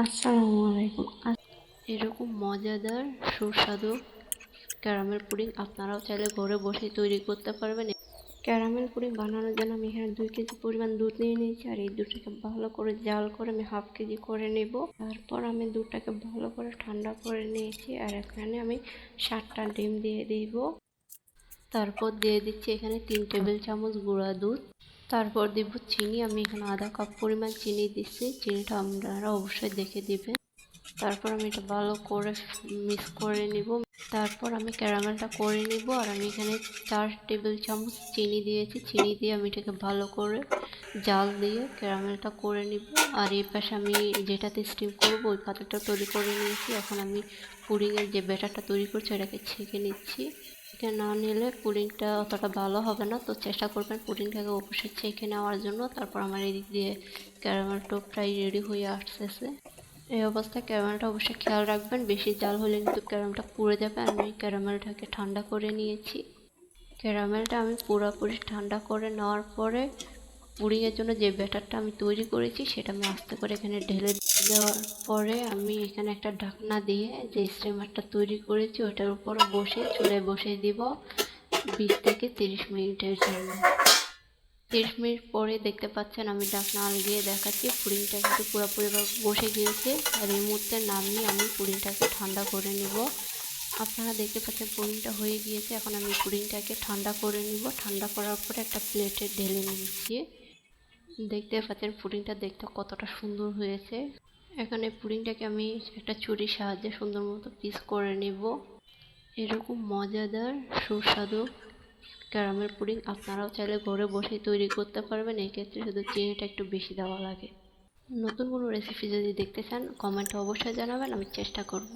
আসসালামু আলাইকুম। এরকম মজাদার সুস্বাদু ক্যারামেল পুডিং আপনারাও চাইলে ঘরে বসে তৈরি করতে পারবেন। ক্যারামেল পুডিং বানানোর জন্য আমি এখানে 2 কেজি পরিমাণ দুধ নিয়ে নিয়েছি, আর এই দুধটাকে ভালো করে জাল করে আমি হাফ কেজি করে নেব। তারপর আমি দুধটাকে ভালো করে ঠান্ডা করে নিয়েছি, আর এখানে আমি 7টা ডিম দিয়ে দিব। তারপর দিয়ে দিচ্ছি এখানে 3 টেবিল চামচ গুঁড়া দুধ। তারপর দিব চিনি, আমি এখানে আধা কাপ পরিমাণ চিনি দিচ্ছি। চিনিটা আপনারা অবশ্যই দেখে দিবেন। তারপর আমি এটা ভালো করে মিক্স করে নিব। তারপর আমি ক্যারামেলটা করে নিব, আর আমি এখানে 4 টেবিল চামচ চিনি দিয়েছি। চিনি দিয়ে আমি এটাকে ভালো করে জাল দিয়ে ক্যারামেলটা করে নিব। আর এই পাশে আমি যেটাতে স্টিম করব ওই পাত্রটা তৈরি করে নিয়েছি। এখন আমি পুডিংয়ের যে ব্যাটারটা তৈরি করছি এটাকে ছেঁকে নিচ্ছি। ছেঁকে না নিলে পুডিংটা অতটা ভালো হবে না, তো চেষ্টা করবেন পুডিংটাকে অবশ্যই ছেঁকে নেওয়ার জন্য। তারপর আমার এদিক দিয়ে ক্যারামেলটা প্রায় রেডি হয়ে আসতেছে। এই অবস্থায় ক্যারামেলটা অবশ্যই খেয়াল রাখবেন, বেশি জাল হলে কিন্তু ক্যারামেলটা পুড়ে যাবে। আমি ক্যারামেলটাকে ঠান্ডা করে নিয়েছি। ক্যারামেলটা আমি পুরোপুরি ঠান্ডা করে নেওয়ার পরে পুডিংয়ের জন্য যে ব্যাটারটা আমি তৈরি করেছি সেটা আমি আস্তে করে এখানে ঢেলে দেওয়ার পরে আমি এখানে একটা ঢাকনা দিয়ে যে স্টিমারটা তৈরি করেছি ওটার উপরে বসে চুলায় বসিয়ে দিব 20 থেকে 30 মিনিটের জন্য। 30 মিনিট পরে দেখতে পাচ্ছেন আমি ঢাকনা দিয়ে দেখাচ্ছি পুডিংটা কিন্তু পুরোপুরি বসে গিয়েছে। আর এই মুহূর্তে নামিয়ে আমি পুডিংটাকে ঠান্ডা করে নিব। আপনারা দেখতে পাচ্ছেন পুডিংটা হয়ে গিয়েছে। এখন আমি পুডিংটাকে ঠান্ডা করে নিব। ঠান্ডা করার পরে একটা প্লেটে ঢেলে নিচ্ছি। দেখতে পাচ্ছেন পুডিংটা দেখতে কতটা সুন্দর হয়েছে। এখন এই পুডিংটাকে আমি একটা ছুরির সাহায্যে সুন্দর মতো পিস করে নিব। এরকম মজাদার সুস্বাদু ক্যারামেল পুডিং আপনারাও চাইলে ঘরে বসেই তৈরি করতে পারবেন। এই ক্ষেত্রে শুধু চিনিটা একটু বেশি দেওয়া লাগে। নতুন কোনো রেসিপি যদি দেখতে চান কমেন্টে অবশ্যই জানাবেন, আমি চেষ্টা করব।